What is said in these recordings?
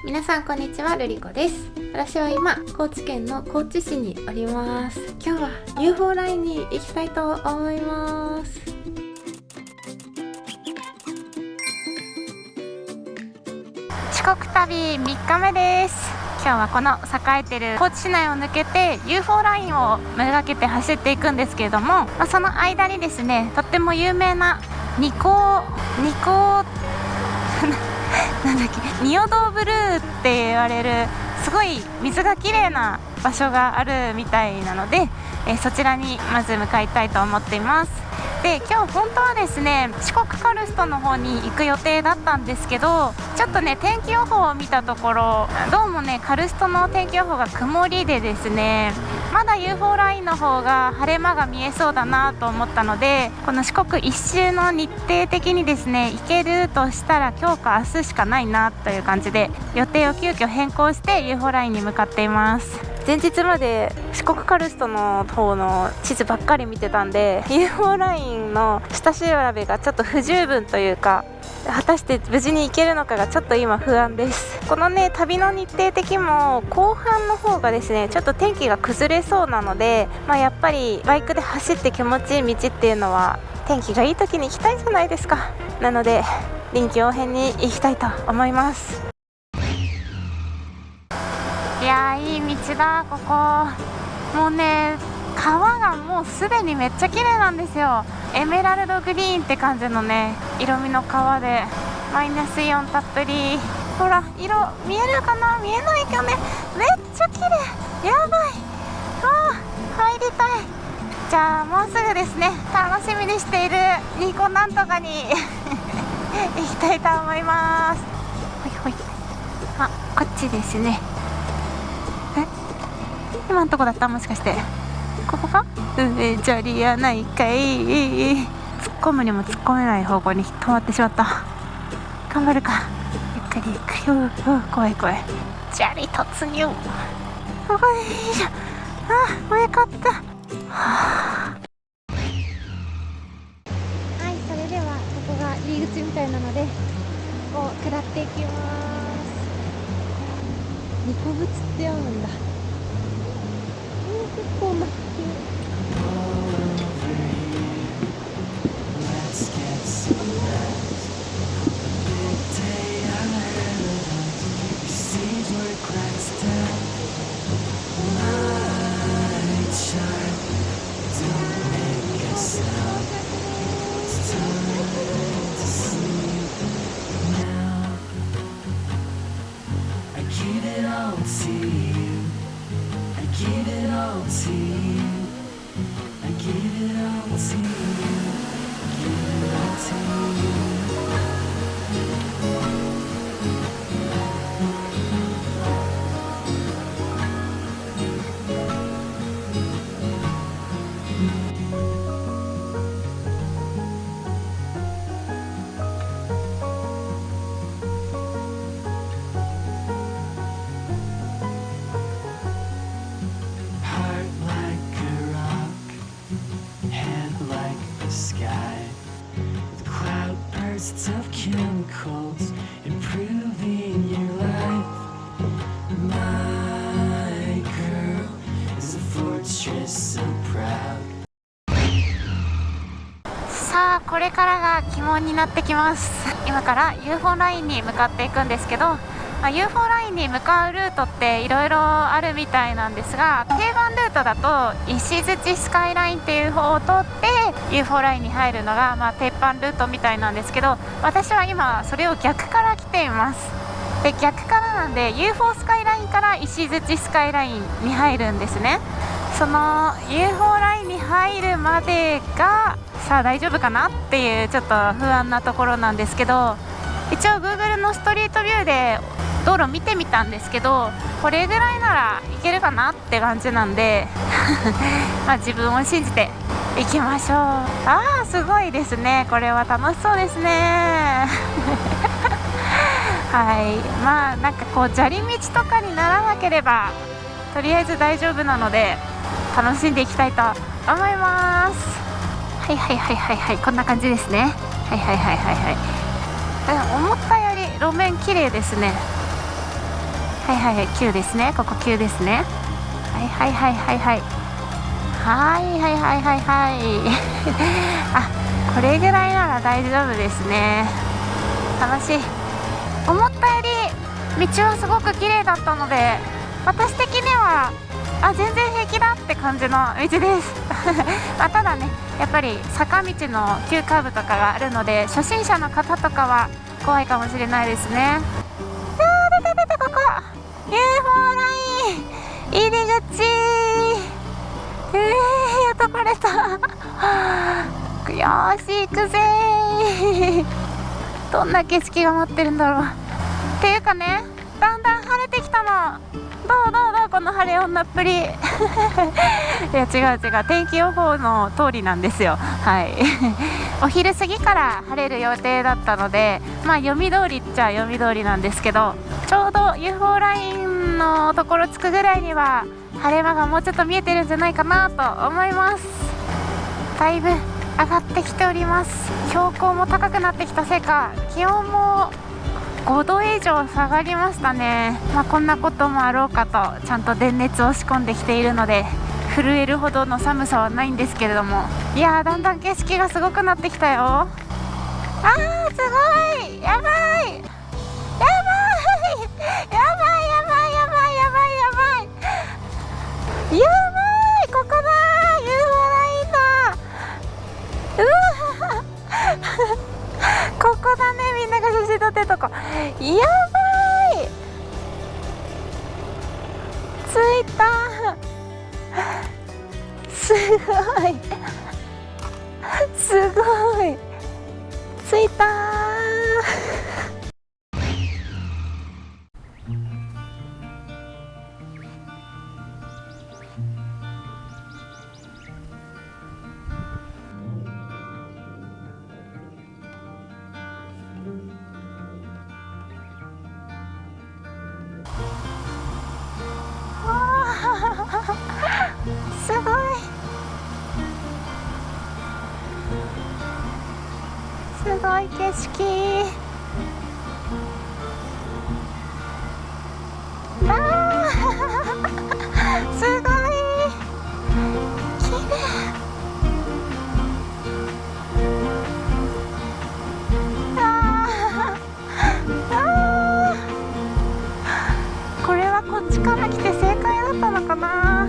皆さんこんにちは、ルリコです。私は今高知県の高知市におります。今日は UFO ラインに行きたいと思います。四国旅3日目です。今日はこの栄えてる高知市内を抜けて UFO ラインをめがけて走っていくんですけれども、その間にですね、とっても有名な二高なんだっけ、仁淀ブルーって言われるすごい水がきれいな場所があるみたいなので、そちらにまず向かいたいと思っています。で、今日本当はですね、四国カルストの方に行く予定だったんですけど、ちょっとね天気予報を見たところ、どうもねカルストの天気予報が曇りでですね、まだ UFO ラインの方が晴れ間が見えそうだなと思ったので、この四国一周の日程的にですね、行けるとしたら今日か明日しかないなという感じで、予定を急遽変更して UFO ラインに向かっています。前日まで四国カルストの方の地図ばっかり見てたんで、 UFO ラインの下調べがちょっと不十分というか、果たして無事に行けるのかがちょっと今不安です。このね旅の日程的も後半の方がですね、ちょっと天気が崩れそうなので、やっぱりバイクで走って気持ちいい道っていうのは天気がいい時に行きたいじゃないですか。なので臨機応変に行きたいと思います。いやー、いい道だここ。もうね、川がもうすでにめっちゃ綺麗なんですよ。エメラルドグリーンって感じのね色味の川で、マイナスイオンたっぷり。ほら色見えるかな、見えないかね。めっちゃ綺麗、やばい。入りたい。じゃあもうすぐですね、楽しみにしているニコなんとかに行きたいと思います。ほいほい。こっちですね。今のとこだった、もしかしてここか。上じゃりやないかい。突っ込むにも突っ込めない方向に止まってしまった。頑張るか、ゆっくり行くよ。怖い怖い。砂利突入。ここでいいじゃん。上かった。はい、それではここが入り口みたいなので、こう下っていきます。ニコブツって読むんだ。結構真っof chemicals improving your life. My girl is a fortress so proud. さあ、これからが鬼門になってきます。今から UFO ラインに向かっていくんですけど、UFO ラインに向かうルートっていろいろあるみたいなんですが、定番ルートだと石鎚スカイラインっていう方を通って UFO ラインに入るのが、鉄板ルートみたいなんですけど、私は今それを逆から来ています。で、逆からなんで UFO スカイラインから石鎚スカイラインに入るんですね。その UFO ラインに入るまでがさあ大丈夫かなっていうちょっと不安なところなんですけど、一応 Google のストリートビューで道路見てみたんですけど、これぐらいならいけるかなって感じなんで自分を信じていきましょう。すごいですね、これは楽しそうですねはい、なんかこう砂利道とかにならなければとりあえず大丈夫なので楽しんでいきたいと思います。はいこんな感じですね。はい思ったより路面綺麗ですね。はいはいはい、急ですね。ここ急ですね。はいはいはいはいはいはいはいはいはいはいあ、これぐらいなら大丈夫ですね。楽しい。思ったより道はすごく綺麗だったので、私的には全然平気だって感じの道ですただね、やっぱり坂道の急カーブとかがあるので、初心者の方とかは怖いかもしれないですね。出たここ UFO ライン入り口、やっと来れたよし行くぜどんな景色が待ってるんだろう。っていうかね、だんだん晴れてきたの。どうこの晴れ女っぷりいや違う天気予報の通りなんですよ。はいお昼過ぎから晴れる予定だったので、読み通りっちゃ読み通りなんですけど、ちょうど UFO ラインのところ着くぐらいには晴れ間がもうちょっと見えてるんじゃないかなと思います。だいぶ上がってきております。標高も高くなってきたせいか、気温も5度以上下がりましたね。こんなこともあろうかとちゃんと電熱を仕込んできているので、震えるほどの寒さはないんですけれども、いやー、だんだん景色がすごくなってきたよ。すごい、やばいここだ、 UFO ラインだ。ここだね、みんなが写真撮ってるとこ。やばい、着いた。すごい着いたすごい、すごい景色。すごい綺麗。これはこっちから来て正解だったのかな。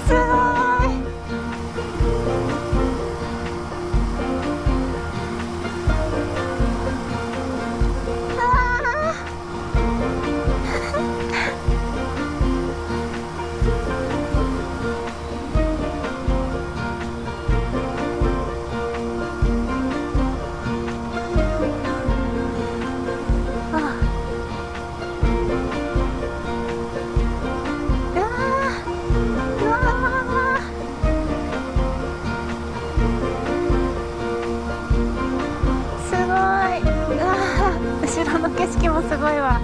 すごい。後ろの景色もすごいわ。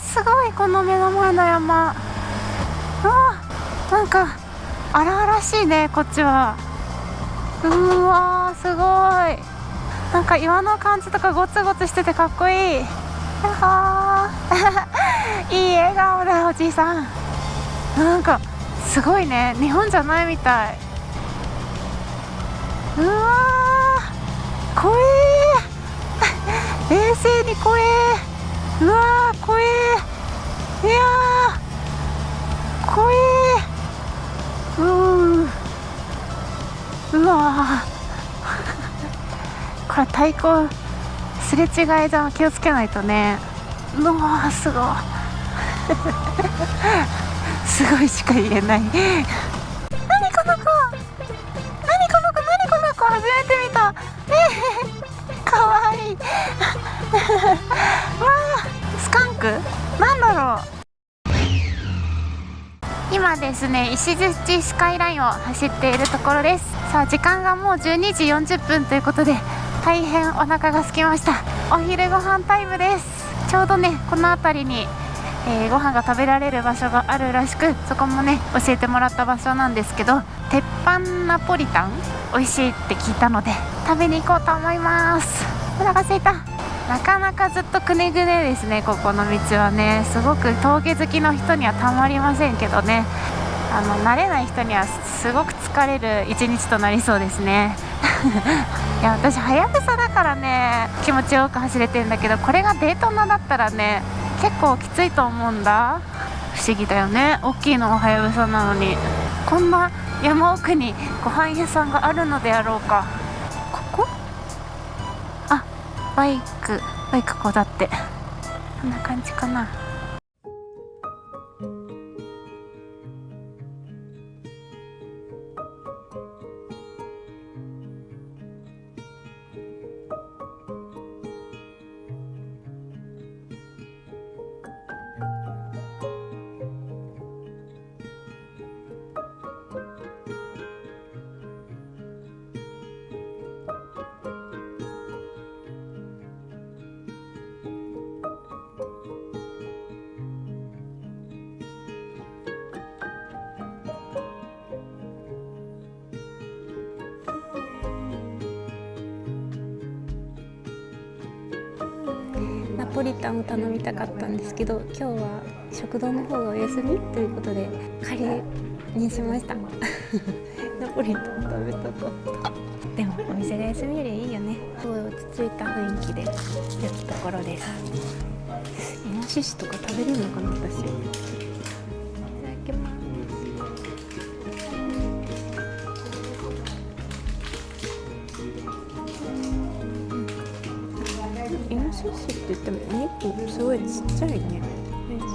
すごい、この目の前の山。なんか荒々しいね、こっちは。すごい。なんか岩の感じとかゴツゴツしててかっこいい。いい笑顔だ、おじいさん。なんかすごいね、日本じゃないみたい。怖え冷静に怖え。怖え。いやー怖え。これ太鼓すれ違いじゃ気をつけないとね。すごいすごいしか言えない。何この子初めて見た。かわいいスカンクなんだろう。今ですね、石鎚スカイラインを走っているところです。さあ、時間がもう12時40分ということで、大変お腹が空きました。お昼ご飯タイムです。ちょうどねこの辺りに、ご飯が食べられる場所があるらしく、そこもね教えてもらった場所なんですけど、鉄板ナポリタン美味しいって聞いたので食べに行こうと思います。お腹すいた。なかなかずっとくねくねですね。ここの道はねすごく峠好きの人にはたまりませんけどね、慣れない人にはすごく疲れる一日となりそうですねいや私はやぶさだからね気持ちよく走れてるんだけど、これがデートナだったらね結構きついと思うんだ。不思議だよね、大きいのがはやぶさなのにこんな山奥にご飯屋さんがあるのであろうか。ここ、あ、バイクこうだって、こんな感じかな。ナポリタンを頼みたかったんですけど、今日は食堂の方がお休みということでカレーにしましたナポリタン食べたかった。でもお店が休みよりいいよね。すごい落ち着いた雰囲気でやったところです。イノシシとか食べれるのかな私。いただきます。イノシシって言ってもお肉すごいちっちゃいね。美味しい。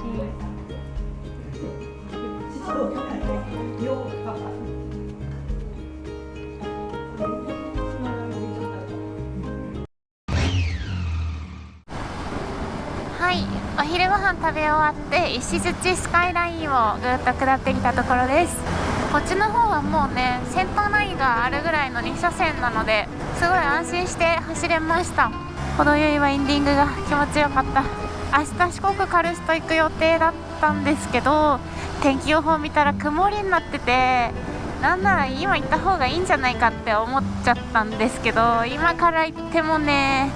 はい、お昼ご飯食べ終わって石鎚スカイラインをぐっと下ってきたところです。こっちの方はもうねセンターラインがあるぐらいの2車線なのですごい安心して走れました。程よいワインディングが気持ちよかった。明日四国カルスト行く予定だったんですけど、天気予報見たら曇りになってて、なんなら今行った方がいいんじゃないかって思っちゃったんですけど、今から行ってもね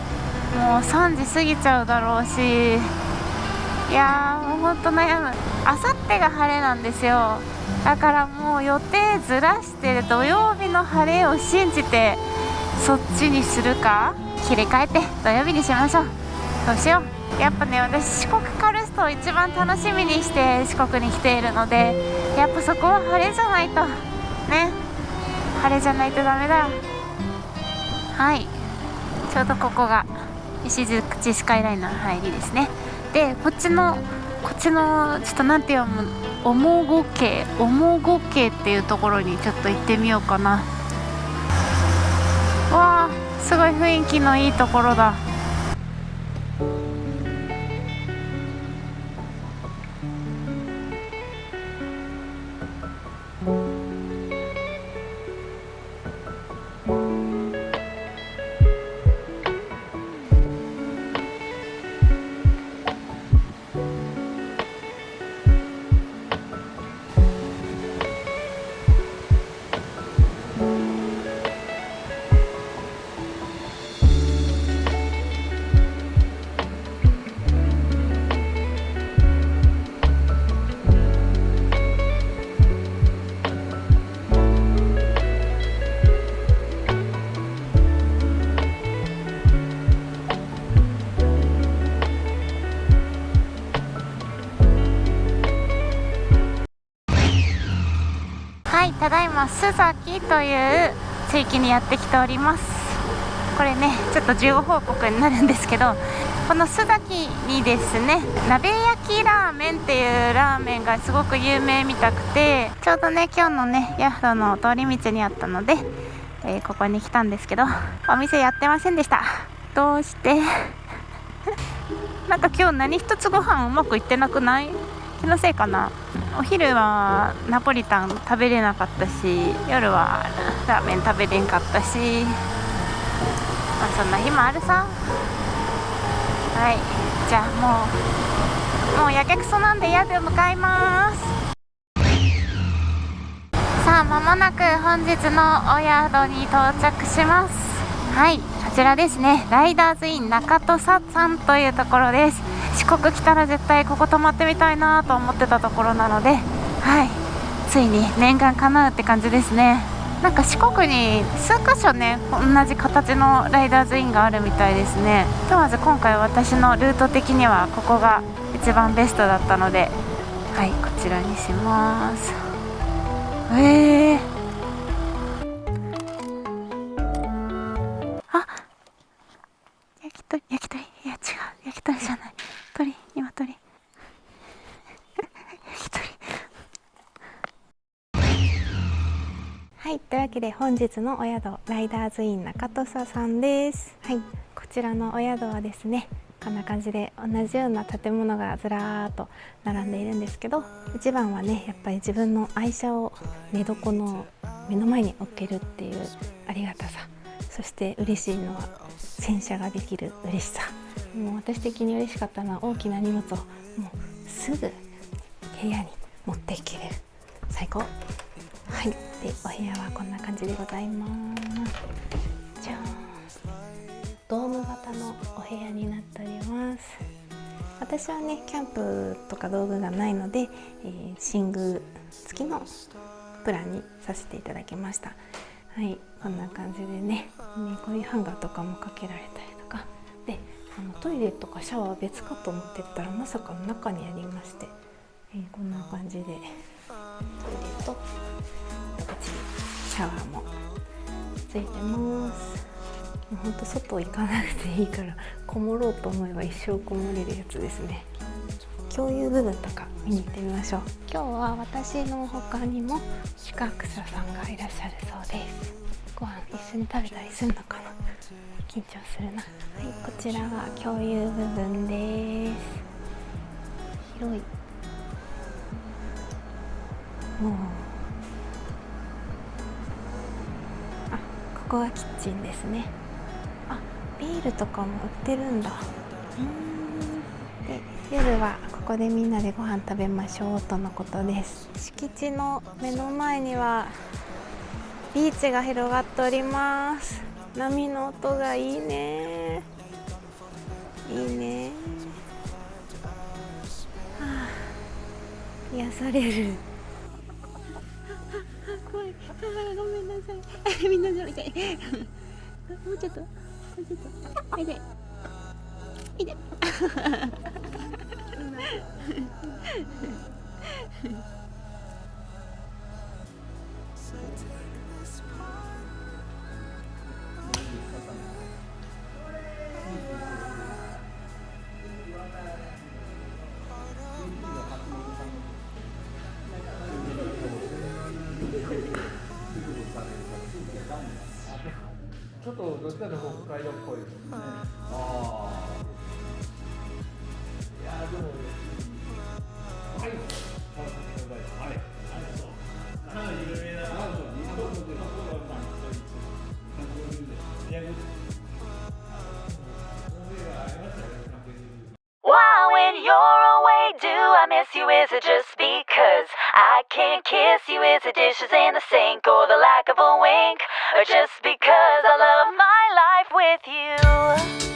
もう3時過ぎちゃうだろうし、いやーもうほんと悩む。あさってが晴れなんですよ。だからもう予定ずらして土曜日の晴れを信じてそっちにするか切り替えて土曜日にしましょう。どうしよう。やっぱね私四国カルストを一番楽しみにして四国に来ているので、やっぱそこは晴れじゃないとね、晴れじゃないとダメだよ。はい、ちょうどここが石鎚スカイラインの入りですね。でこっちのちょっとなんて読む、おもご家っていうところにちょっと行ってみようかな。わあすごい雰囲気のいいところだ。はい、ただいま須崎という地域にやってきております。これねちょっと事後報告になるんですけど、この須崎にですね鍋焼きラーメンっていうラーメンがすごく有名みたくて、ちょうどね今日のねヤフトの通り道にあったので、ここに来たんですけど、お店やってませんでした。どうしてなんか今日何一つご飯うまくいってなくない？気のせいかな。お昼はナポリタン食べれなかったし、夜はラーメン食べれんかったし、まあそんな日もあるさ。はい、じゃあもうやけくそなんで宿向かいます。さあ間もなく本日のお宿に到着します。はい、こちらですね、ライダーズイン中土佐さんというところです。四国来たら絶対ここ泊まってみたいなと思ってたところなので、はい、ついに念願叶うって感じですね。なんか四国に数カ所ね、同じ形のライダーズインがあるみたいですね。ひとまず今回私のルート的にはここが一番ベストだったので、はい、こちらにします。あ、焼き鳥、いや違う、焼き鳥じゃない、鶏焼き鳥はい、というわけで本日のお宿、ライダーズイン中土佐さんです。はい、こちらのお宿はですね、こんな感じで同じような建物がずらーっと並んでいるんですけど、一番はね、やっぱり自分の愛車を寝床の目の前に置けるっていうありがたさ、そして嬉しいのは洗車ができる嬉しさ。もう私的に嬉しかったのは大きな荷物をもうすぐ部屋に持っていける、最高。はい、でお部屋はこんな感じでございます。じゃあドーム型のお部屋になっております。私はね、キャンプとか道具がないので、寝具付きのプランにさせていただきました。はい、こんな感じでね、こういうハンガーとかもかけられたりとかで、トイレとかシャワーは別かと思ってったらまさかの中にありまして、こんな感じでトイレとこっちにシャワーもついてます。もうほんと外行かなくていいからこもろうと思えば一生こもれるやつですね。共有部分とか見に行ってみましょう。今日は私の他にも鹿草さんがいらっしゃるそうです。ご飯一緒に食べたりするのかな、緊張するな。はい、こちらが共有部分です。広い。ここがキッチンですね。あ、ビールとかも売ってるんだ。で、夜はここでみんなでご飯食べましょうとのことです。敷地の目の前にはビーチが広がっております。波の音がいいね。いいね。癒される。怖い、ごめんなさい。みんなじゃみたい。もうちょっと。おいで。ちょっとどっちかというと北海道っぽいですね。いやでもはい。はい。有名な。Why when you're away do I miss you? Is it just because I can't kiss you? Is it dishes in the sink or the lack of a wink? Or just because I love my life with you?